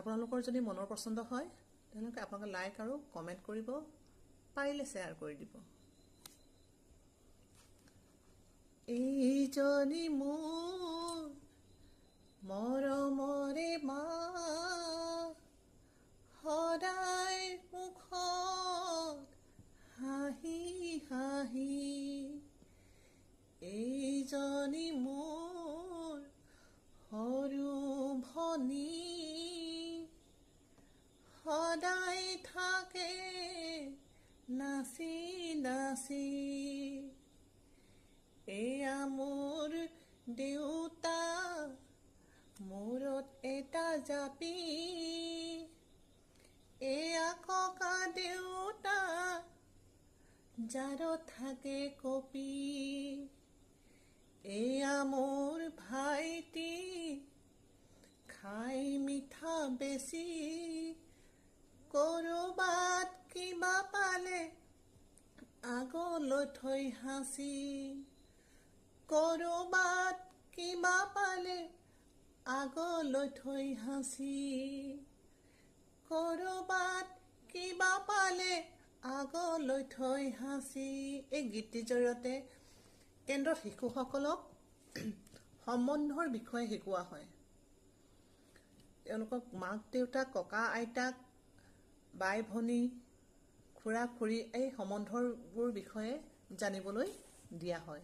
আপোনালোকৰ যদি মনৰ পছন্দ হয় তেতিয়াহ'লে আপোনালোকে লাইক আৰু কমেণ্ট কৰিব, পাৰিলে শ্বেয়াৰ কৰি দিব। এইজনী মোৰ মৰমৰে মা, সদায় মুখত হাঁহি হাঁহি। এইজনী মোৰ সৰু ভনী, সদায় থাকে নাচি নাচি। এয়া মোৰ দেউতা, মূৰত এটা জাপি। এয়া ককা দেউতা, জাৰত থাকে কপি। এয়া মোৰ ভাইটি, খাই মিঠা বেছি। কৰবাত কিবা পালে আগলৈ থৈ হাঁচি। কৰবাত কিবা পালে আগলৈ থৈ হাঁচি। কৰবাত কিবা পালে আগলৈ থৈ হাঁচি। এই গীতটিৰ জৰিয়তে কেন্দ্ৰত শিশুসকলক সম্বন্ধৰ বিষয়ে শিকোৱা হয়। তেওঁলোকক মাক দেউতাক, ককা আইতাক, বাই ভনী, খুৰা খুৰী এই সম্বন্ধবোৰ বিষয়ে জানিবলৈ দিয়া হয়।